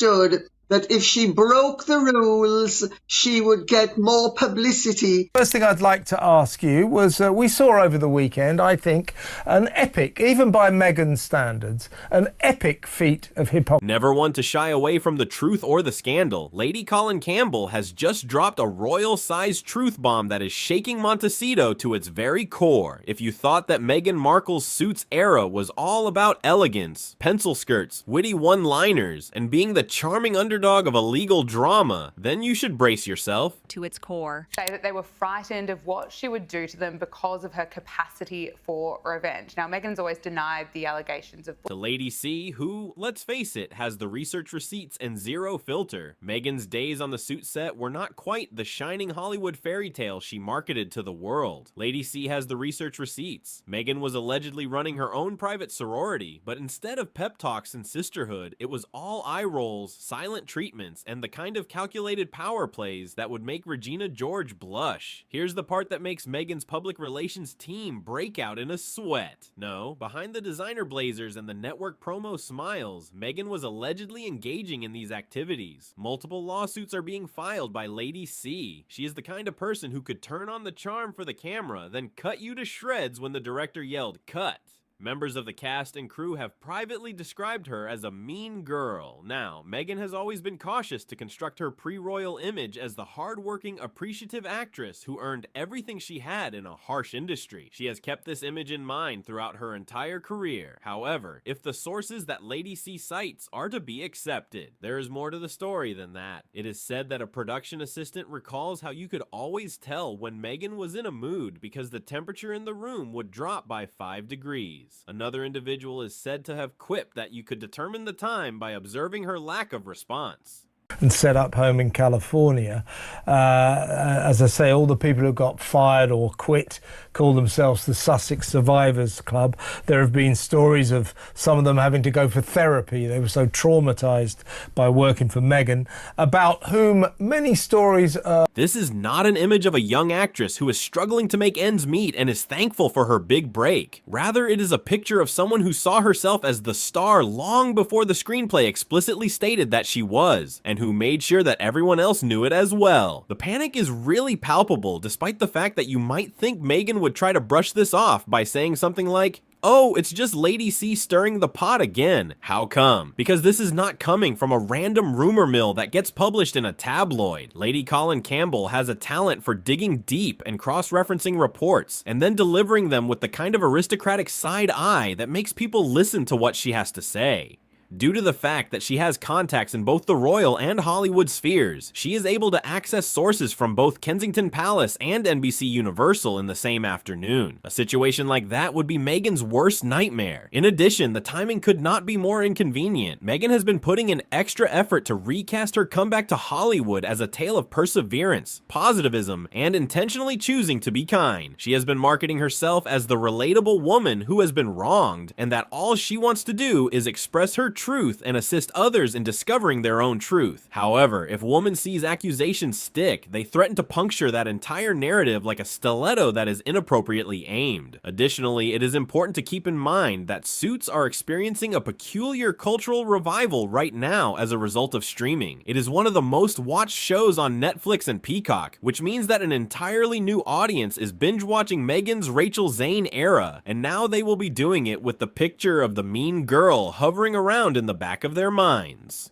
understood that if she broke the rules, she would get more publicity. First thing I'd like to ask you was, we saw over the weekend, I think, an epic, even by Meghan's standards, an epic feat of hypocrisy. Never one to shy away from the truth or the scandal, Lady Colin Campbell has just dropped a royal-sized truth bomb that is shaking Montecito to its very core. If you thought that Meghan Markle's Suits era was all about elegance, pencil skirts, witty one-liners, and being the charming underdog of a legal drama, then you should brace yourself. To its core. Say that they were frightened of what she would do to them because of her capacity for revenge. Now, Meghan's always denied the allegations of... To Lady C, who, let's face it, has the research receipts and zero filter. Meghan's days on the Suit set were not quite the shining Hollywood fairy tale she marketed to the world. Lady C has the research receipts. Meghan was allegedly running her own private sorority, but instead of pep talks and sisterhood, it was all eye rolls, silent treatments, and the kind of calculated power plays that would make Regina George blush. Here's the part that makes Meghan's public relations team break out in a sweat. No, behind the designer blazers and the network promo smiles, Meghan was allegedly engaging in these activities. Multiple lawsuits are being filed by Lady C. She is the kind of person who could turn on the charm for the camera, then cut you to shreds when the director yelled, "Cut." Members of the cast and crew have privately described her as a mean girl. Now, Meghan has always been cautious to construct her pre-royal image as the hard-working, appreciative actress who earned everything she had in a harsh industry. She has kept this image in mind throughout her entire career. However, if the sources that Lady C cites are to be accepted, there is more to the story than that. It is said that a production assistant recalls how you could always tell when Meghan was in a mood because the temperature in the room would drop by 5 degrees. Another individual is said to have quipped that you could determine the time by observing her lack of response. And set up home in California. As I say, all the people who got fired or quit call themselves the Sussex Survivors Club. There have been stories of some of them having to go for therapy. They were so traumatized by working for Meghan, about whom many stories are... This is not an image of a young actress who is struggling to make ends meet and is thankful for her big break. Rather, it is a picture of someone who saw herself as the star long before the screenplay explicitly stated that she was, and who made sure that everyone else knew it as well. The panic is really palpable, despite the fact that you might think Meghan would try to brush this off by saying something like, "Oh, it's just Lady C stirring the pot again." How come? Because this is not coming from a random rumor mill that gets published in a tabloid. Lady Colin Campbell has a talent for digging deep and cross-referencing reports, and then delivering them with the kind of aristocratic side eye that makes people listen to what she has to say. Due to the fact that she has contacts in both the royal and Hollywood spheres, she is able to access sources from both Kensington Palace and NBC Universal in the same afternoon. A situation like that would be Meghan's worst nightmare. In addition, the timing could not be more inconvenient. Meghan has been putting in extra effort to recast her comeback to Hollywood as a tale of perseverance, positivism, and intentionally choosing to be kind. She has been marketing herself as the relatable woman who has been wronged, and that all she wants to do is express her truth and assist others in discovering their own truth. However, if woman sees accusations stick, they threaten to puncture that entire narrative like a stiletto that is inappropriately aimed. Additionally, it is important to keep in mind that Suits are experiencing a peculiar cultural revival right now as a result of streaming. It is one of the most watched shows on Netflix and Peacock, which means that an entirely new audience is binge-watching Meghan's Rachel Zane era, and now they will be doing it with the picture of the mean girl hovering around in the back of their minds.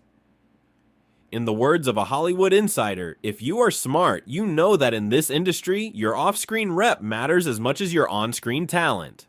In the words of a Hollywood insider, if you are smart, you know that in this industry, your off-screen rep matters as much as your on-screen talent.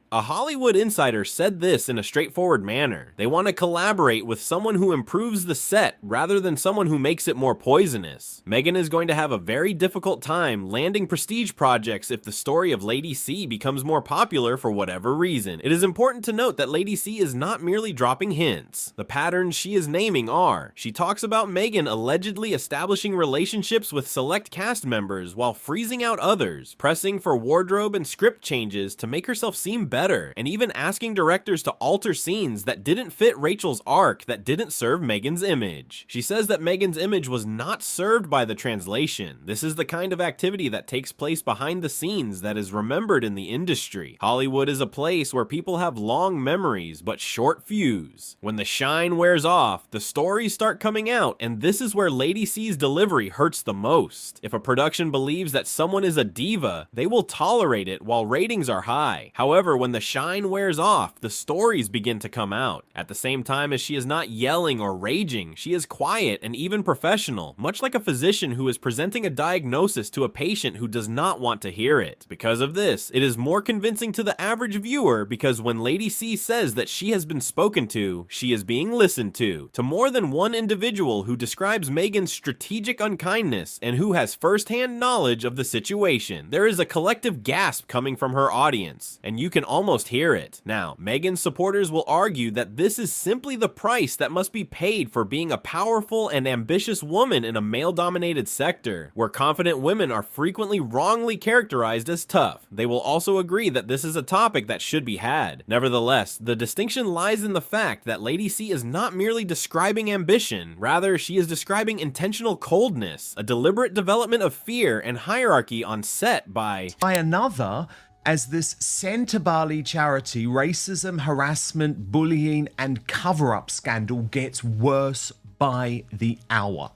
A Hollywood insider said this in a straightforward manner. They want to collaborate with someone who improves the set rather than someone who makes it more poisonous. Meghan is going to have a very difficult time landing prestige projects if the story of Lady C becomes more popular for whatever reason. It is important to note that Lady C is not merely dropping hints. The patterns she is naming are: she talks about Meghan allegedly establishing relationships with select cast members while freezing out others, pressing for wardrobe and script changes to make herself seem better better, and even asking directors to alter scenes that didn't fit Rachel's arc that didn't serve Meghan's image. She says that Meghan's image was not served by the translation. This is the kind of activity that takes place behind the scenes that is remembered in the industry. Hollywood is a place where people have long memories but short fuse. When the shine wears off, the stories start coming out, and this is where Lady C's delivery hurts the most. If a production believes that someone is a diva, they will tolerate it while ratings are high. However, when the shine wears off, the stories begin to come out. At the same time as she is not yelling or raging, she is quiet and even professional, much like a physician who is presenting a diagnosis to a patient who does not want to hear it. Because of this, it is more convincing to the average viewer because when Lady C says that she has been spoken to, she is being listened to more than one individual who describes Meghan's strategic unkindness and who has first-hand knowledge of the situation. There is a collective gasp coming from her audience, and you can almost hear it. Now, Meghan's supporters will argue that this is simply the price that must be paid for being a powerful and ambitious woman in a male-dominated sector, where confident women are frequently wrongly characterized as tough. They will also agree that this is a topic that should be had. Nevertheless, the distinction lies in the fact that Lady C is not merely describing ambition, rather she is describing intentional coldness, a deliberate development of fear and hierarchy on set by another. As this Centre Bali charity racism, harassment, bullying and cover-up scandal gets worse by the hour.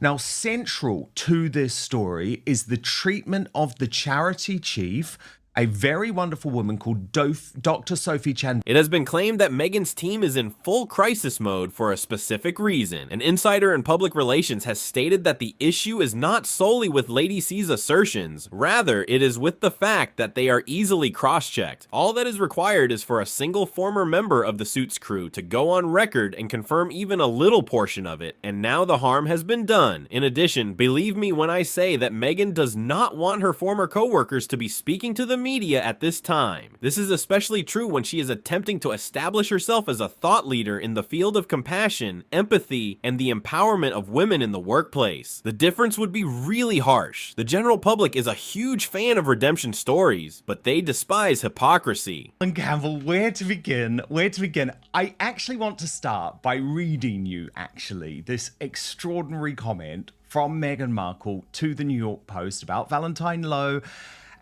Now, central to this story is the treatment of the charity chief, a very wonderful woman called Dr. Sophie Chan. It has been claimed that Meghan's team is in full crisis mode for a specific reason. An insider in public relations has stated that the issue is not solely with Lady C's assertions, rather it is with the fact that they are easily cross-checked. All that is required is for a single former member of the Suits crew to go on record and confirm even a little portion of it, and now the harm has been done. In addition, believe me when I say that Meghan does not want her former co-workers to be speaking to the media at this time. This is especially true when she is attempting to establish herself as a thought leader in the field of compassion, empathy, and the empowerment of women in the workplace. The difference would be really harsh. The general public is a huge fan of redemption stories, but they despise hypocrisy. And Campbell, where to begin? Where to begin? I actually want to start by reading you this extraordinary comment from Meghan Markle to the New York Post about Valentine Lowe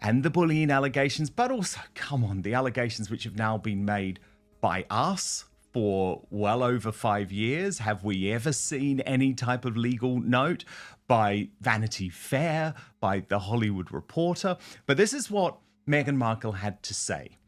and the bullying allegations, but also, come on, the allegations which have now been made by us for well over 5 years. Have we ever seen any type of legal note by Vanity Fair, by The Hollywood Reporter? But this is what Meghan Markle had to say.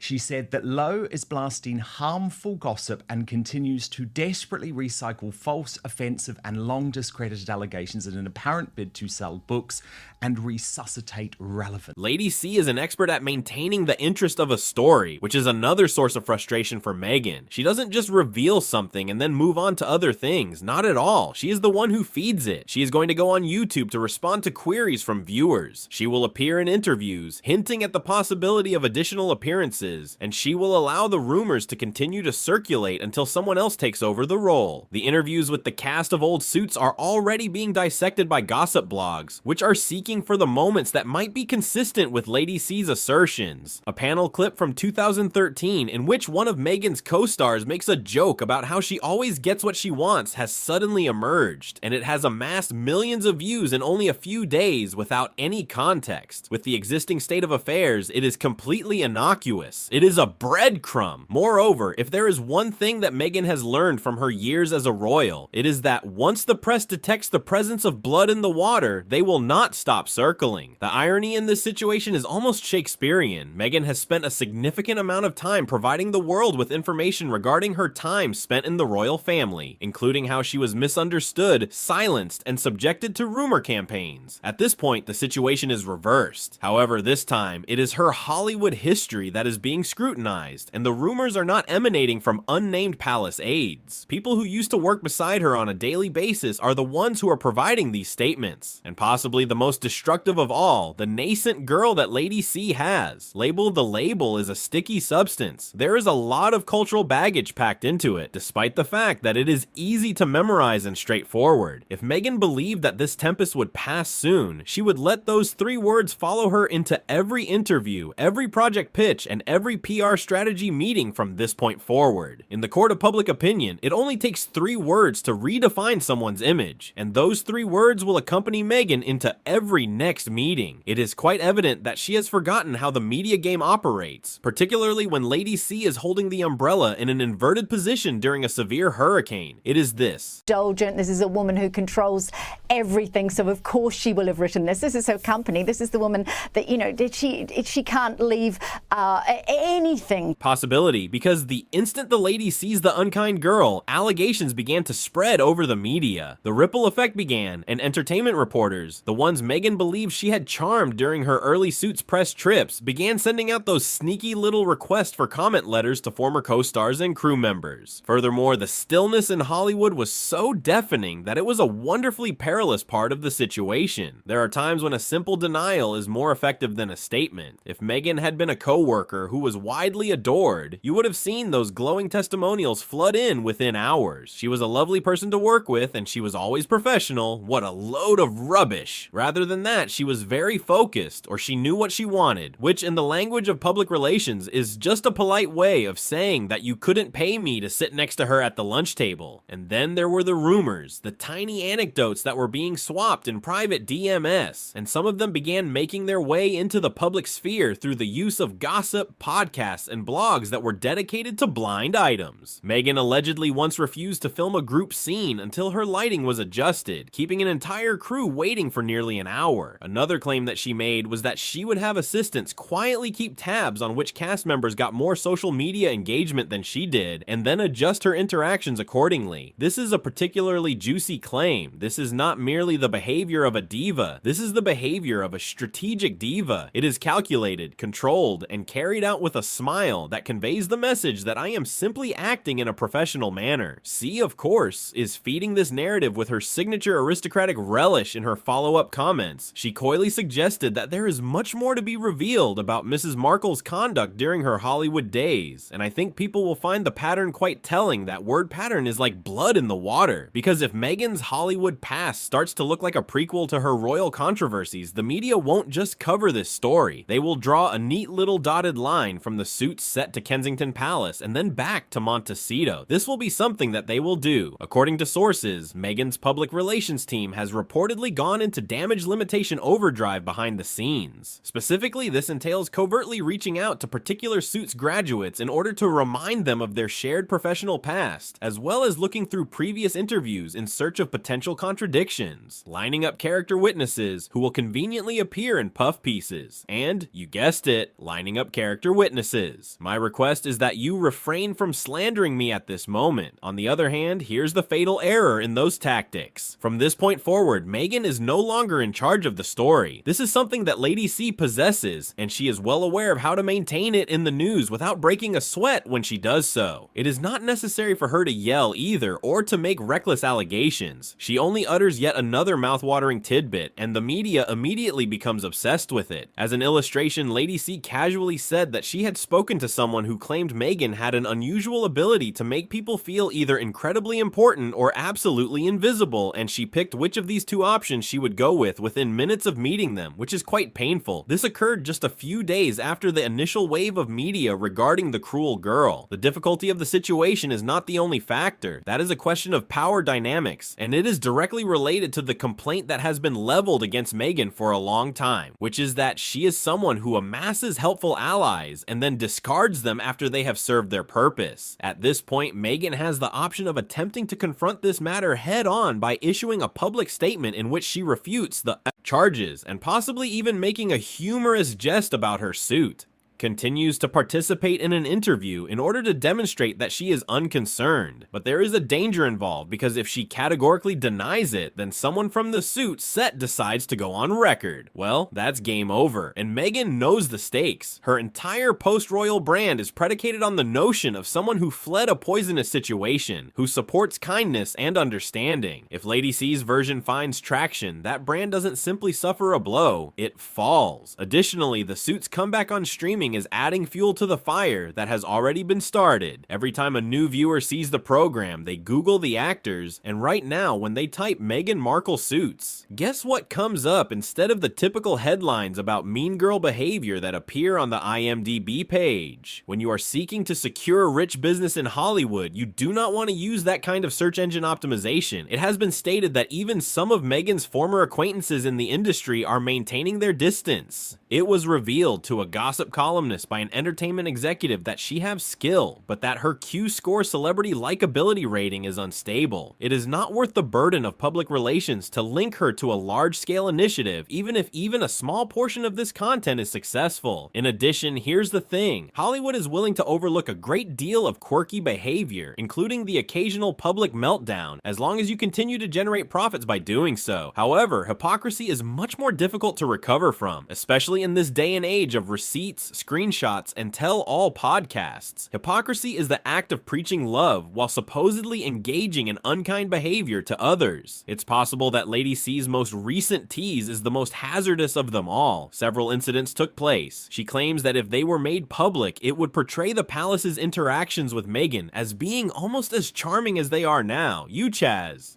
She said that Lowe is blasting harmful gossip and continues to desperately recycle false, offensive, and long discredited allegations in an apparent bid to sell books and resuscitate relevance. Lady C is an expert at maintaining the interest of a story, which is another source of frustration for Meghan. She doesn't just reveal something and then move on to other things. Not at all. She is the one who feeds it. She is going to go on YouTube to respond to queries from viewers. She will appear in interviews, hinting at the possibility of additional appearances, and she will allow the rumors to continue to circulate until someone else takes over the role. The interviews with the cast of old Suits are already being dissected by gossip blogs, which are seeking for the moments that might be consistent with Lady C's assertions. A panel clip from 2013 in which one of Meghan's co-stars makes a joke about how she always gets what she wants has suddenly emerged, and it has amassed millions of views in only a few days without any context. With the existing state of affairs, it is completely innocuous. It is a breadcrumb. Moreover, if there is one thing that Meghan has learned from her years as a royal, it is that once the press detects the presence of blood in the water, they will not stop circling. The irony in this situation is almost Shakespearean. Meghan has spent a significant amount of time providing the world with information regarding her time spent in the royal family, including how she was misunderstood, silenced, and subjected to rumor campaigns. At this point, the situation is reversed. However, this time, it is her Hollywood history that is being scrutinized, and the rumors are not emanating from unnamed palace aides. People who used to work beside her on a daily basis are the ones who are providing these statements. And possibly the most destructive of all, the nascent girl that Lady C has. Labeled the label is a sticky substance. There is a lot of cultural baggage packed into it, despite the fact that it is easy to memorize and straightforward. If Meghan believed that this tempest would pass soon, she would let those 3 words follow her into every interview, every project pitch, and every every PR strategy meeting from this point forward. In the court of public opinion, it only takes 3 words to redefine someone's image, and those 3 words will accompany Meghan into every next meeting. It is quite evident that she has forgotten how the media game operates, particularly when Lady C is holding the umbrella in an inverted position during a severe hurricane. It is this. Indulgent. This is a woman who controls everything, so of course she will have written this. This is her company. This is the woman that, you know, she can't leave anything. Possibility, because the instant the lady sees the unkind girl, allegations began to spread over the media. The ripple effect began, and entertainment reporters, the ones Meghan believed she had charmed during her early Suits press trips, began sending out those sneaky little requests for comment letters to former co-stars and crew members. Furthermore, the stillness in Hollywood was so deafening that it was a wonderfully perilous part of the situation. There are times when a simple denial is more effective than a statement. If Meghan had been a co-worker who was widely adored, you would have seen those glowing testimonials flood in within hours. She was a lovely person to work with, and she was always professional. What a load of rubbish. Rather than that, she was very focused, or she knew what she wanted, which in the language of public relations is just a polite way of saying that you couldn't pay me to sit next to her at the lunch table. And then there were the rumors, the tiny anecdotes that were being swapped in private DMS, and some of them began making their way into the public sphere through the use of gossip, podcasts, and blogs that were dedicated to blind items. Meghan allegedly once refused to film a group scene until her lighting was adjusted, keeping an entire crew waiting for nearly an hour. Another claim that she made was that she would have assistants quietly keep tabs on which cast members got more social media engagement than she did, and then adjust her interactions accordingly. This is a particularly juicy claim. This is not merely the behavior of a diva. This is the behavior of a strategic diva. It is calculated, controlled, and carried out with a smile that conveys the message that I am simply acting in a professional manner. C, of course, is feeding this narrative with her signature aristocratic relish in her follow-up comments. She coyly suggested that there is much more to be revealed about Mrs. Markle's conduct during her Hollywood days, and I think people will find the pattern quite telling. That word pattern is like blood in the water, because if Meghan's Hollywood past starts to look like a prequel to her royal controversies, the media won't just cover this story. They will draw a neat little dotted line from the Suits set to Kensington Palace and then back to Montecito. This will be something that they will do. According to sources, Meghan's public relations team has reportedly gone into damage limitation overdrive behind the scenes. Specifically, this entails covertly reaching out to particular Suits graduates in order to remind them of their shared professional past, as well as looking through previous interviews in search of potential contradictions, lining up character witnesses who will conveniently appear in puff pieces, and, you guessed it, lining up character witnesses. My request is that you refrain from slandering me at this moment. On the other hand, here's the fatal error in those tactics. From this point forward, Meghan is no longer in charge of the story. This is something that Lady C possesses, and she is well aware of how to maintain it in the news without breaking a sweat when she does so. It is not necessary for her to yell either, or to make reckless allegations. She only utters yet another mouthwatering tidbit, and the media immediately becomes obsessed with it. As an illustration, Lady C casually said that she had spoken to someone who claimed Meghan had an unusual ability to make people feel either incredibly important or absolutely invisible, and she picked which of these two options she would go with within minutes of meeting them, which is quite painful. This occurred just a few days after the initial wave of media regarding the cruel girl. The difficulty of the situation is not the only factor. That is a question of power dynamics, and it is directly related to the complaint that has been leveled against Meghan for a long time, which is that she is someone who amasses helpful allies and then discards them after they have served their purpose. At this point, Meghan has the option of attempting to confront this matter head on by issuing a public statement in which she refutes the charges and possibly even making a humorous jest about her suit. Continues to participate in an interview in order to demonstrate that she is unconcerned. But there is a danger involved, because if she categorically denies it, then someone from the Suits set decides to go on record. Well, that's game over, and Meghan knows the stakes. Her entire post-royal brand is predicated on the notion of someone who fled a poisonous situation, who supports kindness and understanding. If Lady C's version finds traction, that brand doesn't simply suffer a blow, it falls. Additionally, the Suits come back on streaming doing is adding fuel to the fire that has already been started. Every time a new viewer sees the program, they Google the actors, and right now when they type Meghan Markle suits, guess what comes up instead of the typical headlines about mean girl behavior that appear on the IMDb page? When you are seeking to secure a rich business in Hollywood, you do not want to use that kind of search engine optimization. It has been stated that even some of Meghan's former acquaintances in the industry are maintaining their distance. It was revealed to a gossip columnist by an entertainment executive that she has skill, but that her Q-score celebrity likability rating is unstable. It is not worth the burden of public relations to link her to a large-scale initiative, even if even a small portion of this content is successful. In addition, here's the thing. Hollywood is willing to overlook a great deal of quirky behavior, including the occasional public meltdown, as long as you continue to generate profits by doing so. However, hypocrisy is much more difficult to recover from, especially in this day and age of receipts, screenshots, and tell-all podcasts. Hypocrisy is the act of preaching love while supposedly engaging in unkind behavior to others. It's possible that Lady C's most recent tease is the most hazardous of them all. Several incidents took place. She claims that if they were made public, it would portray the palace's interactions with Meghan as being almost as charming as they are now. You, Chaz.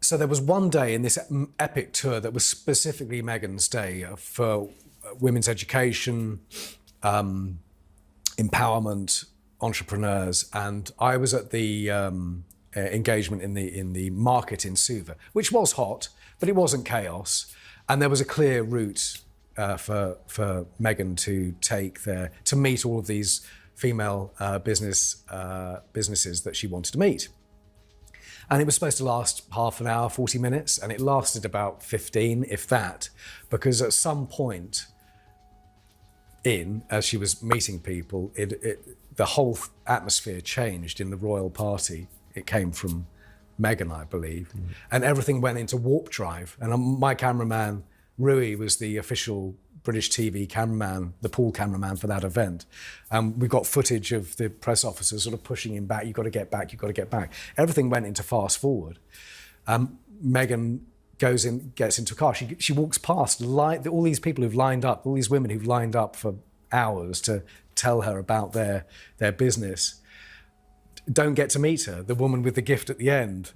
So there was one day in this epic tour that was specifically Meghan's day for women's education, empowerment, entrepreneurs, and I was at the engagement in the market in Suva, which was hot, but it wasn't chaos, and there was a clear route for Meghan to take there to meet all of these female businesses that she wanted to meet. And it was supposed to last half an hour, 40 minutes, and it lasted about 15, if that, because at some point as she was meeting people, the whole atmosphere changed in the royal party. It came from Meghan, I believe, and everything went into warp drive. And my cameraman, Rui, was the official British TV cameraman, the pool cameraman for that event. We got footage of the press officers sort of pushing him back. You've got to get back, you've got to get back. Everything went into fast forward. Meghan goes in, gets into a car. She walks past all these people who've lined up, all these women who've lined up for hours to tell her about their business. Don't get to meet her. The woman with the gift at the end,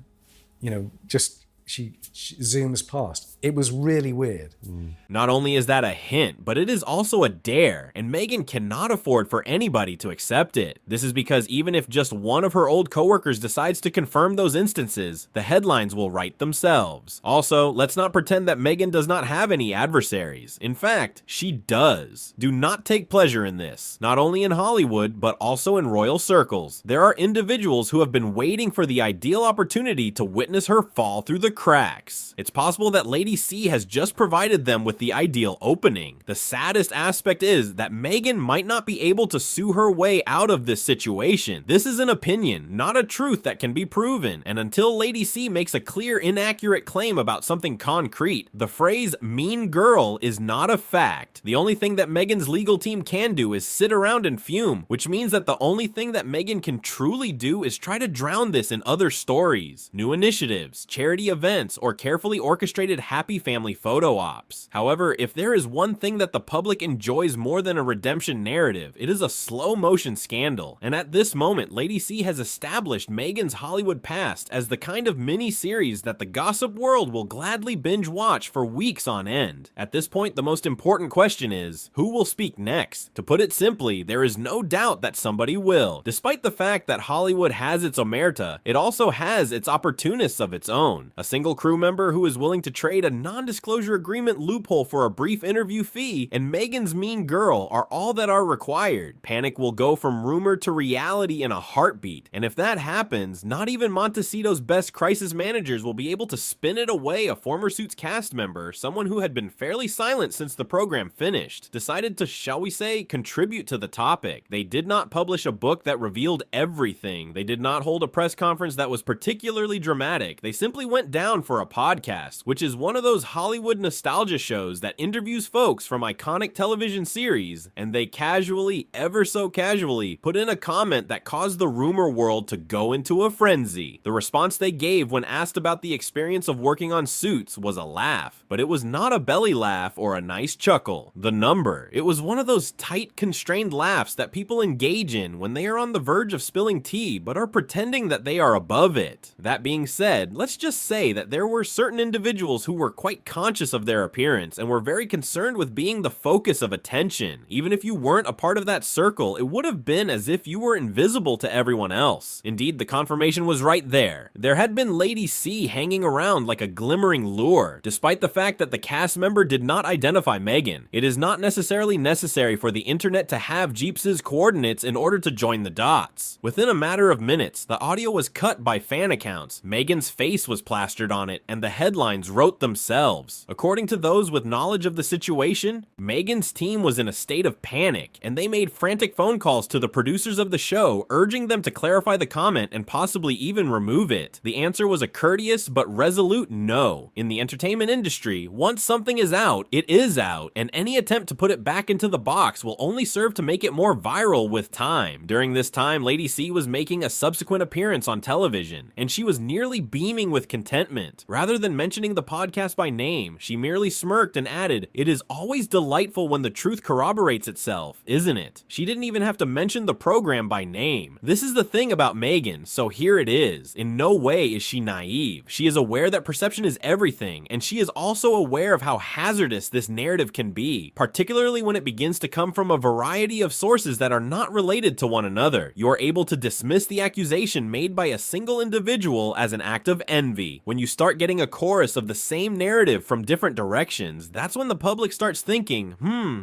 she zooms past. It was really weird. Not only is that a hint, but it is also a dare, and Meghan cannot afford for anybody to accept it. This is because even if just one of her old coworkers decides to confirm those instances, the headlines will write themselves. Also, let's not pretend that Meghan does not have any adversaries. In fact, she does. Do not take pleasure in this. Not only in Hollywood, but also in royal circles. There are individuals who have been waiting for the ideal opportunity to witness her fall through the cracks. It's possible that Lady C has just provided them with the ideal opening. The saddest aspect is that Meghan might not be able to sue her way out of this situation. This is an opinion, not a truth that can be proven, and until Lady C makes a clear inaccurate claim about something concrete, the phrase mean girl is not a fact. The only thing that Meghan's legal team can do is sit around and fume, which means that the only thing that Meghan can truly do is try to drown this in other stories, new initiatives, charity events, or carefully orchestrated happy family photo ops. However, if there is one thing that the public enjoys more than a redemption narrative, it is a slow motion scandal. And at this moment, Lady C has established Meghan's Hollywood past as the kind of mini-series that the gossip world will gladly binge watch for weeks on end. At this point, the most important question is, who will speak next? To put it simply, there is no doubt that somebody will. Despite the fact that Hollywood has its omerta, it also has its opportunists of its own. A single crew member who is willing to trade a non-disclosure agreement loophole for a brief interview fee, and Meghan's mean girl are all that are required. Panic will go from rumor to reality in a heartbeat, and if that happens, not even Montecito's best crisis managers will be able to spin it away. A former Suits cast member, someone who had been fairly silent since the program finished, decided to, shall we say, contribute to the topic. They did not publish a book that revealed everything. They did not hold a press conference that was particularly dramatic. They simply went down down for a podcast, which is one of those Hollywood nostalgia shows that interviews folks from iconic television series, and they casually, ever so casually, put in a comment that caused the rumor world to go into a frenzy. The response they gave when asked about the experience of working on Suits was a laugh, but it was not a belly laugh or a nice chuckle. The number, it was one of those tight, constrained laughs that people engage in when they are on the verge of spilling tea but are pretending that they are above it. That being said, let's just say that there were certain individuals who were quite conscious of their appearance and were very concerned with being the focus of attention. Even if you weren't a part of that circle, it would have been as if you were invisible to everyone else. Indeed, the confirmation was right there. There had been Lady C hanging around like a glimmering lure, despite the fact that the cast member did not identify Meghan. It is not necessarily necessary for the internet to have Jeeps's coordinates in order to join the dots. Within a matter of minutes, the audio was cut by fan accounts, Meghan's face was plastered on it, and the headlines wrote themselves. According to those with knowledge of the situation, Meghan's team was in a state of panic, and they made frantic phone calls to the producers of the show, urging them to clarify the comment and possibly even remove it. The answer was a courteous but resolute no. In the entertainment industry, once something is out, it is out, and any attempt to put it back into the box will only serve to make it more viral with time. During this time, Lady C was making a subsequent appearance on television, and she was nearly beaming with contentment. Rather than mentioning the podcast by name, she merely smirked and added, "It is always delightful when the truth corroborates itself, isn't it?" She didn't even have to mention the program by name. This is the thing about Meghan, so here it is. In no way is she naive. She is aware that perception is everything, and she is also aware of how hazardous this narrative can be, particularly when it begins to come from a variety of sources that are not related to one another. You are able to dismiss the accusation made by a single individual as an act of envy. When you start getting a chorus of the same narrative from different directions, that's when the public starts thinking,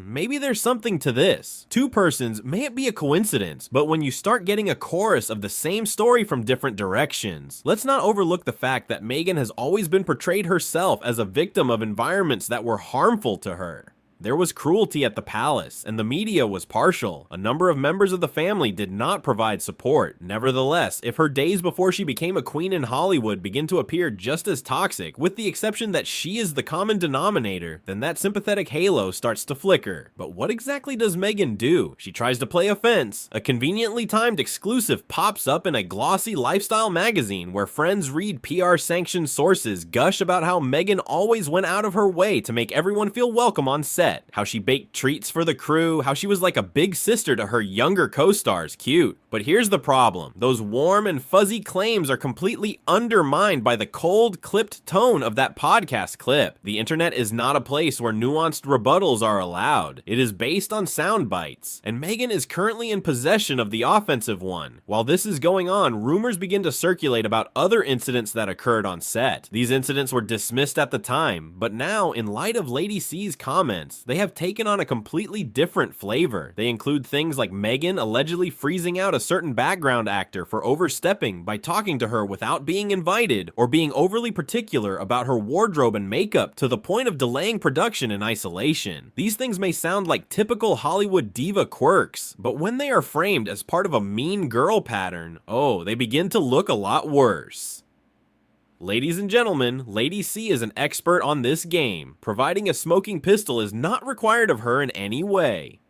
maybe there's something to this. Two persons, may it be a coincidence, but when you start getting a chorus of the same story from different directions, let's not overlook the fact that Meghan has always been portrayed herself as a victim of environments that were harmful to her. There was cruelty at the palace, and the media was partial. A number of members of the family did not provide support. Nevertheless, if her days before she became a queen in Hollywood begin to appear just as toxic, with the exception that she is the common denominator, then that sympathetic halo starts to flicker. But what exactly does Meghan do? She tries to play offense. A conveniently timed exclusive pops up in a glossy lifestyle magazine where friends read PR-sanctioned sources gush about how Meghan always went out of her way to make everyone feel welcome on set. How she baked treats for the crew, how she was like a big sister to her younger co-stars. Cute. But here's the problem. Those warm and fuzzy claims are completely undermined by the cold, clipped tone of that podcast clip. The internet is not a place where nuanced rebuttals are allowed. It is based on sound bites, and Meghan is currently in possession of the offensive one. While this is going on, rumors begin to circulate about other incidents that occurred on set. These incidents were dismissed at the time, but now, in light of Lady C's comments, they have taken on a completely different flavor. They include things like Meghan allegedly freezing out a certain background actor for overstepping by talking to her without being invited, or being overly particular about her wardrobe and makeup to the point of delaying production in isolation. These things may sound like typical Hollywood diva quirks, but when they are framed as part of a mean girl pattern, oh, they begin to look a lot worse. Ladies and gentlemen, Lady C is an expert on this game. Providing a smoking pistol is not required of her in any way.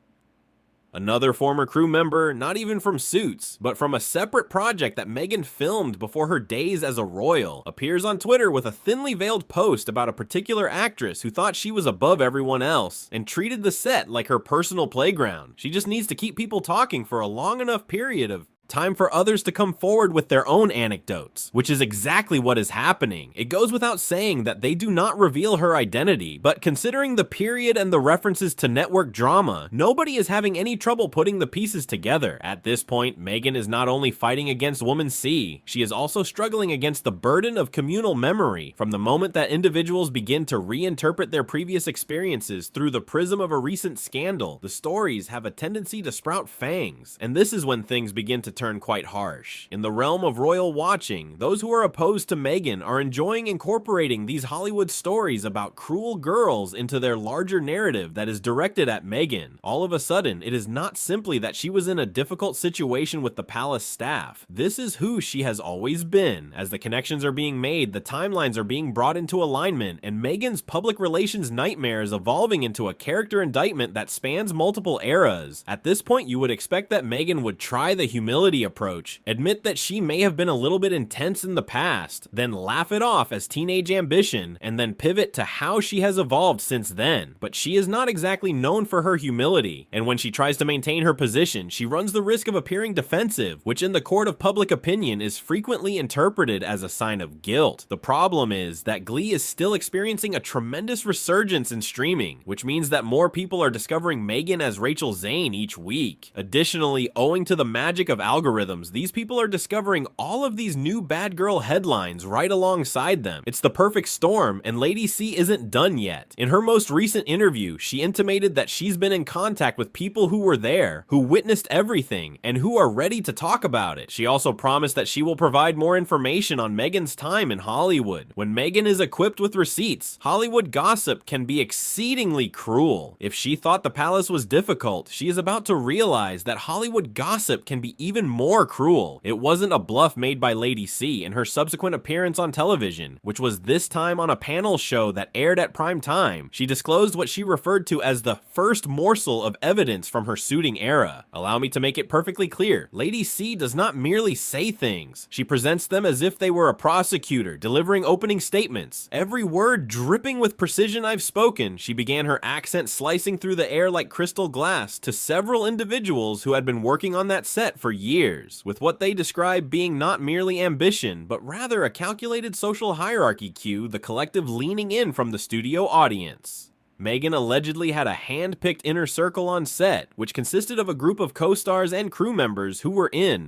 Another former crew member, not even from Suits, but from a separate project that Meghan filmed before her days as a royal, appears on Twitter with a thinly veiled post about a particular actress who thought she was above everyone else and treated the set like her personal playground. She just needs to keep people talking for a long enough period of time for others to come forward with their own anecdotes, which is exactly what is happening. It goes without saying that they do not reveal her identity, but considering the period and the references to network drama, nobody is having any trouble putting the pieces together. At this point, Meghan is not only fighting against Woman C, she is also struggling against the burden of communal memory. From the moment that individuals begin to reinterpret their previous experiences through the prism of a recent scandal, the stories have a tendency to sprout fangs, and this is when things begin to turn quite harsh. In the realm of royal watching, those who are opposed to Meghan are enjoying incorporating these Hollywood stories about cruel girls into their larger narrative that is directed at Meghan. All of a sudden, it is not simply that she was in a difficult situation with the palace staff. This is who she has always been. As the connections are being made, the timelines are being brought into alignment, and Meghan's public relations nightmare is evolving into a character indictment that spans multiple eras. At this point, you would expect that Meghan would try the humility approach, admit that she may have been a little bit intense in the past, then laugh it off as teenage ambition, and then pivot to how she has evolved since then. But she is not exactly known for her humility, and when she tries to maintain her position, she runs the risk of appearing defensive, which in the court of public opinion is frequently interpreted as a sign of guilt. The problem is that Glee is still experiencing a tremendous resurgence in streaming, which means that more people are discovering Meghan as Rachel Zane each week. Additionally, owing to the magic of algorithms, these people are discovering all of these new bad girl headlines right alongside them. It's the perfect storm, and Lady C isn't done yet. In her most recent interview, she intimated that she's been in contact with people who were there, who witnessed everything, and who are ready to talk about it. She also promised that she will provide more information on Meghan's time in Hollywood. When Meghan is equipped with receipts, Hollywood gossip can be exceedingly cruel. If she thought the palace was difficult, she is about to realize that Hollywood gossip can be even more cruel. It wasn't a bluff made by Lady C in her subsequent appearance on television, which was this time on a panel show that aired at prime time. She disclosed what she referred to as the first morsel of evidence from her suiting era. Allow me to make it perfectly clear, Lady C does not merely say things. She presents them as if they were a prosecutor delivering opening statements. Every word dripping with precision I've spoken, she began her accent slicing through the air like crystal glass to several individuals who had been working on that set for years, with what they describe being not merely ambition, but rather a calculated social hierarchy cue, the collective leaning in from the studio audience. Meghan allegedly had a hand-picked inner circle on set, which consisted of a group of co-stars and crew members who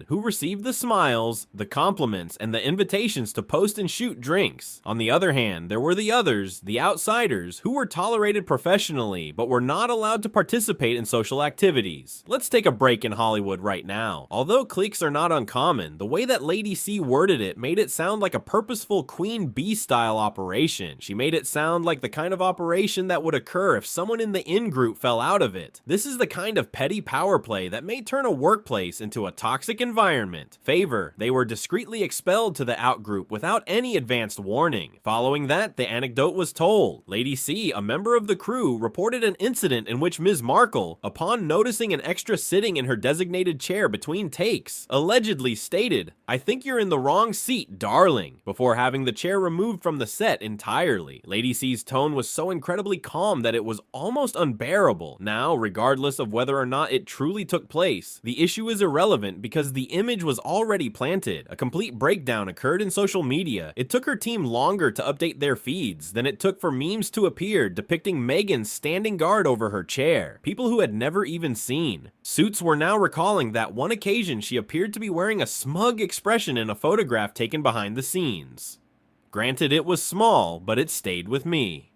received the smiles, the compliments, and the invitations to post and shoot drinks. On the other hand, there were the others, the outsiders, who were tolerated professionally, but were not allowed to participate in social activities. Let's take a break in Hollywood right now. Although cliques are not uncommon, the way that Lady C worded it made it sound like a purposeful Queen Bee-style operation. She made it sound like the kind of operation that would occur if someone in the in-group fell out of it. This is the kind of petty power play that may turn a workplace into a toxic environment. Favor, they were discreetly expelled to the out-group without any advanced warning. Following that, the anecdote was told. Lady C, a member of the crew, reported an incident in which Ms. Markle, upon noticing an extra sitting in her designated chair between takes, allegedly stated, "I think you're in the wrong seat, darling," before having the chair removed from the set entirely. Lady C's tone was so incredibly calm that it was almost unbearable. Now, regardless of whether or not it truly took place, the issue is irrelevant because the image was already planted. A complete breakdown occurred in social media. It took her team longer to update their feeds than it took for memes to appear depicting Meghan standing guard over her chair. People who had never even seen. Suits were now recalling that one occasion she appeared to be wearing a smug expression in a photograph taken behind the scenes. Granted, it was small, but it stayed with me.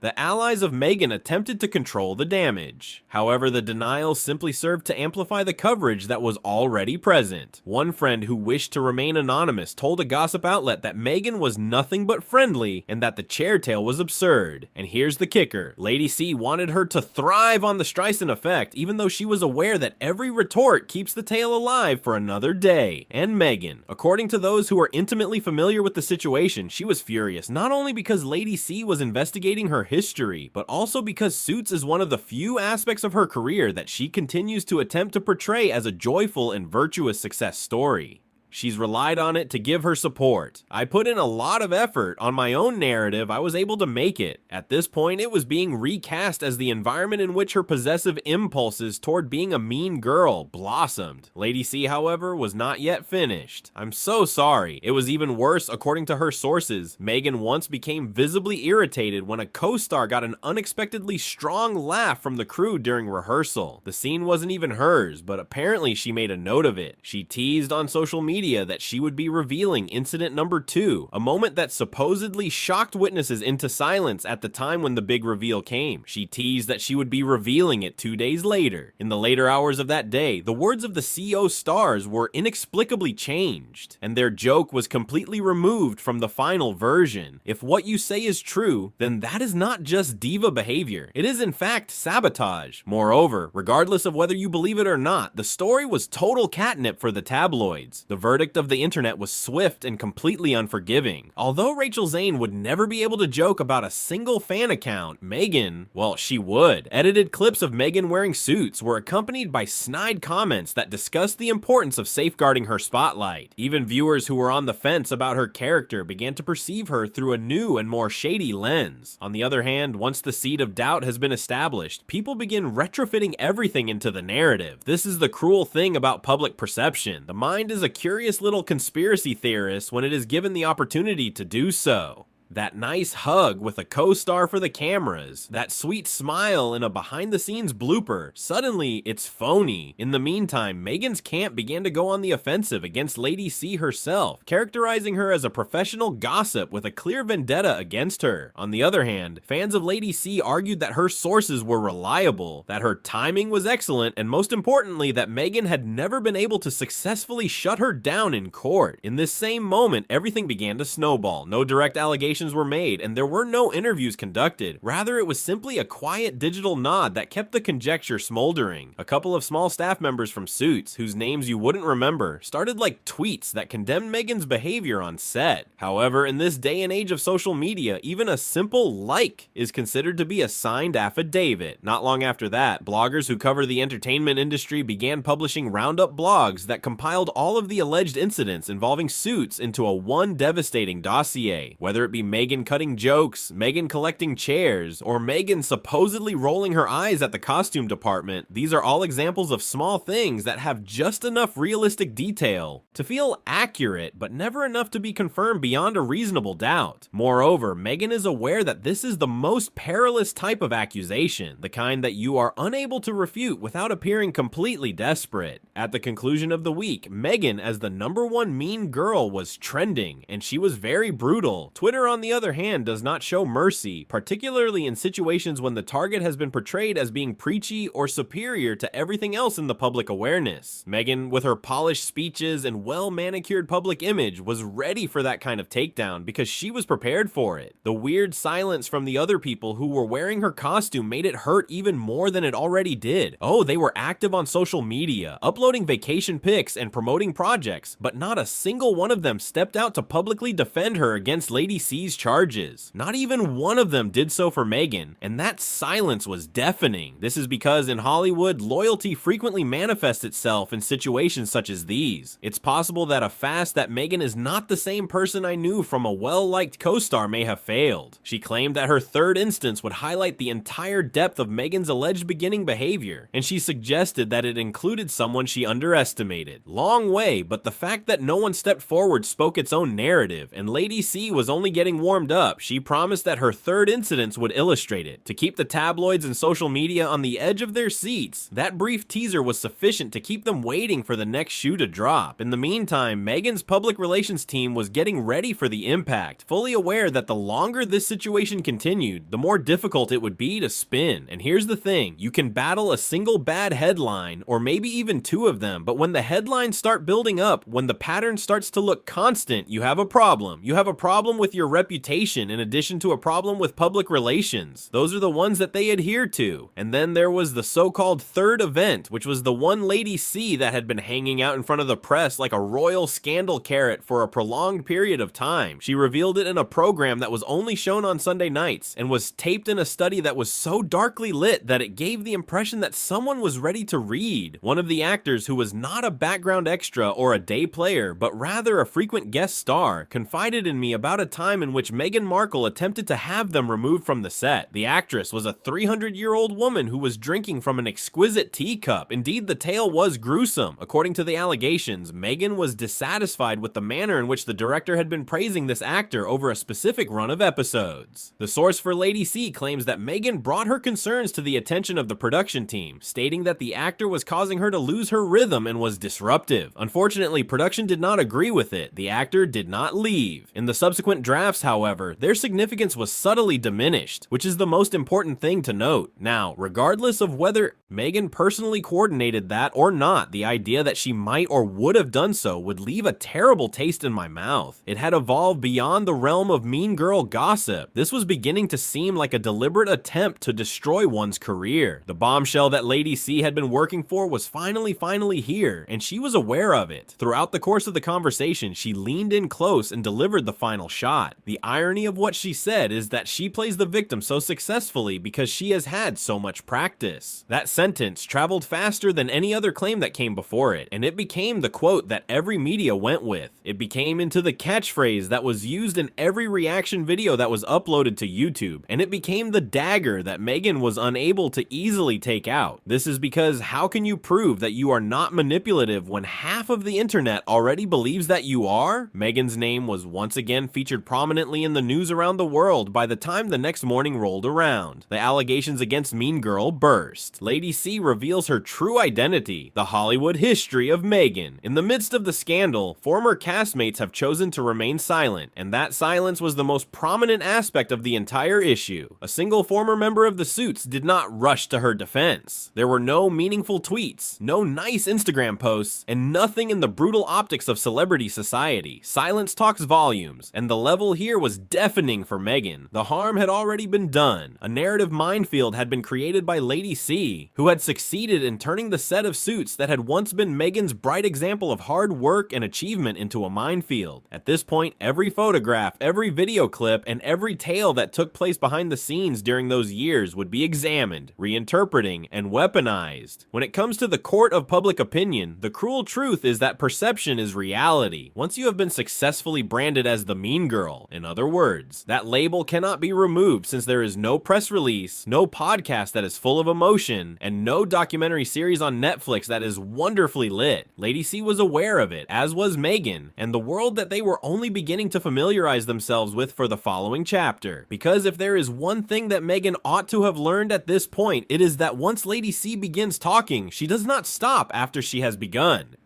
The allies of Meghan attempted to control the damage. However, the denial simply served to amplify the coverage that was already present. One friend who wished to remain anonymous told a gossip outlet that Meghan was nothing but friendly and that the chair tale was absurd. And here's the kicker. Lady C wanted her to thrive on the Streisand effect, even though she was aware that every retort keeps the tale alive for another day. And Meghan, according to those who are intimately familiar with the situation, she was furious, not only because Lady C was investigating her history, but also because Suits is one of the few aspects of her career that she continues to attempt to portray as a joyful and virtuous success story. She's relied on it to give her support. I put in a lot of effort on my own narrative. I was able to make it. At this point, it was being recast as the environment in which her possessive impulses toward being a mean girl blossomed. Lady C, however, was not yet finished. I'm so sorry. It was even worse according to her sources. Meghan once became visibly irritated when a co-star got an unexpectedly strong laugh from the crew during rehearsal. The scene wasn't even hers, but apparently she made a note of it. She teased on social media media that she would be revealing incident number 2, a moment that supposedly shocked witnesses into silence at the time when the big reveal came. She teased that she would be revealing it 2 days later. In the later hours of that day, the words of the CO stars were inexplicably changed, and their joke was completely removed from the final version. If what you say is true, then that is not just diva behavior. It is in fact sabotage. Moreover, regardless of whether you believe it or not, the story was total catnip for the tabloids. The verdict of the internet was swift and completely unforgiving. Although Rachel Zane would never be able to joke about a single fan account, Meghan, well, she would. Edited clips of Meghan wearing suits were accompanied by snide comments that discussed the importance of safeguarding her spotlight. Even viewers who were on the fence about her character began to perceive her through a new and more shady lens. On the other hand, once the seed of doubt has been established, people begin retrofitting everything into the narrative. This is the cruel thing about public perception. The mind is a curious little conspiracy theorist when it is given the opportunity to do so. That nice hug with a co-star for the cameras, that sweet smile in a behind-the-scenes blooper, suddenly it's phony. In the meantime, Meghan's camp began to go on the offensive against Lady C herself, characterizing her as a professional gossip with a clear vendetta against her. On the other hand, fans of Lady C argued that her sources were reliable, that her timing was excellent, and most importantly, that Meghan had never been able to successfully shut her down in court. In this same moment, everything began to snowball. No direct allegations were made, and there were no interviews conducted. Rather, it was simply a quiet digital nod that kept the conjecture smoldering. A couple of small staff members from Suits, whose names you wouldn't remember, started like tweets that condemned Meghan's behavior on set. However, in this day and age of social media, even a simple like is considered to be a signed affidavit. Not long after that, bloggers who cover the entertainment industry began publishing roundup blogs that compiled all of the alleged incidents involving Suits into a one devastating dossier. Whether it be Meghan cutting jokes, Meghan collecting chairs, or Meghan supposedly rolling her eyes at the costume department, these are all examples of small things that have just enough realistic detail to feel accurate, but never enough to be confirmed beyond a reasonable doubt. Moreover, Meghan is aware that this is the most perilous type of accusation, the kind that you are unable to refute without appearing completely desperate. At the conclusion of the week, Meghan as the #1 mean girl was trending, and she was very brutal. Twitter, on the other hand, does not show mercy, particularly in situations when the target has been portrayed as being preachy or superior to everything else in the public awareness. Meghan, with her polished speeches and well-manicured public image, was ready for that kind of takedown because she was prepared for it. The weird silence from the other people who were wearing her costume made it hurt even more than it already did. Oh, they were active on social media, uploading vacation pics and promoting projects, but not a single one of them stepped out to publicly defend her against Lady C's charges. Not even one of them did so for Meghan, and that silence was deafening. This is because in Hollywood, loyalty frequently manifests itself in situations such as these. It's possible that a fast that Meghan is not the same person I knew from a well-liked co-star may have failed. She claimed that her third instance would highlight the entire depth of Meghan's alleged beginning behavior, and she suggested that it included someone she underestimated. Long way, but the fact that no one stepped forward spoke its own narrative, and Lady C was only getting warmed up. She promised that her third incident would illustrate it. To keep the tabloids and social media on the edge of their seats, that brief teaser was sufficient to keep them waiting for the next shoe to drop. In the meantime, Meghan's public relations team was getting ready for the impact, fully aware that the longer this situation continued, the more difficult it would be to spin. And here's the thing, you can battle a single bad headline, or maybe even two of them, but when the headlines start building up, when the pattern starts to look constant, you have a problem. You have a problem with your reputation in addition to a problem with public relations. Those are the ones that they adhere to. And then there was the so-called third event, which was the one Lady C that had been hanging out in front of the press like a royal scandal carrot for a prolonged period of time. She revealed it in a program that was only shown on Sunday nights and was taped in a study that was so darkly lit that it gave the impression that someone was ready to read. One of the actors, who was not a background extra or a day player, but rather a frequent guest star, confided in me about a time in in which Meghan Markle attempted to have them removed from the set. The actress was a 300-year-old woman who was drinking from an exquisite teacup. Indeed, the tale was gruesome. According to the allegations, Meghan was dissatisfied with the manner in which the director had been praising this actor over a specific run of episodes. The source for Lady C claims that Meghan brought her concerns to the attention of the production team, stating that the actor was causing her to lose her rhythm and was disruptive. Unfortunately, production did not agree with it. The actor did not leave. In the subsequent drafts, however, their significance was subtly diminished, which is the most important thing to note. Now, regardless of whether Meghan personally coordinated that or not, the idea that she might or would have done so would leave a terrible taste in my mouth. It had evolved beyond the realm of mean girl gossip. This was beginning to seem like a deliberate attempt to destroy one's career. The bombshell that Lady C had been working for was finally here, and she was aware of it. Throughout the course of the conversation, she leaned in close and delivered the final shot. The irony of what she said is that she plays the victim so successfully because she has had so much practice. That sentence traveled faster than any other claim that came before it, and it became the quote that every media went with. It became into the catchphrase that was used in every reaction video that was uploaded to YouTube, and it became the dagger that Meghan was unable to easily take out. This is because how can you prove that you are not manipulative when half of the internet already believes that you are? Meghan's name was once again featured prominently in the news around the world by the time the next morning rolled around. The allegations against Mean Girl burst. Lady C reveals her true identity, the Hollywood history of Meghan. In the midst of the scandal, former castmates have chosen to remain silent, and that silence was the most prominent aspect of the entire issue. A single former member of the Suits did not rush to her defense. There were no meaningful tweets, no nice Instagram posts, and nothing in the brutal optics of celebrity society. Silence talks volumes, and the level here was deafening for Meghan. The harm had already been done. A narrative minefield had been created by Lady C, who had succeeded in turning the set of Suits that had once been Meghan's bright example of hard work and achievement into a minefield. At this point, every photograph, every video clip, and every tale that took place behind the scenes during those years would be examined, reinterpreting, and weaponized. When it comes to the court of public opinion, the cruel truth is that perception is reality. Once you have been successfully branded as the mean girl, in other words, that label cannot be removed since there is no press release, no podcast that is full of emotion, and no documentary series on Netflix that is wonderfully lit. Lady C was aware of it, as was Meghan, and the world that they were only beginning to familiarize themselves with for the following chapter. Because if there is one thing that Meghan ought to have learned at this point, it is that once Lady C begins talking, she does not stop after she has begun.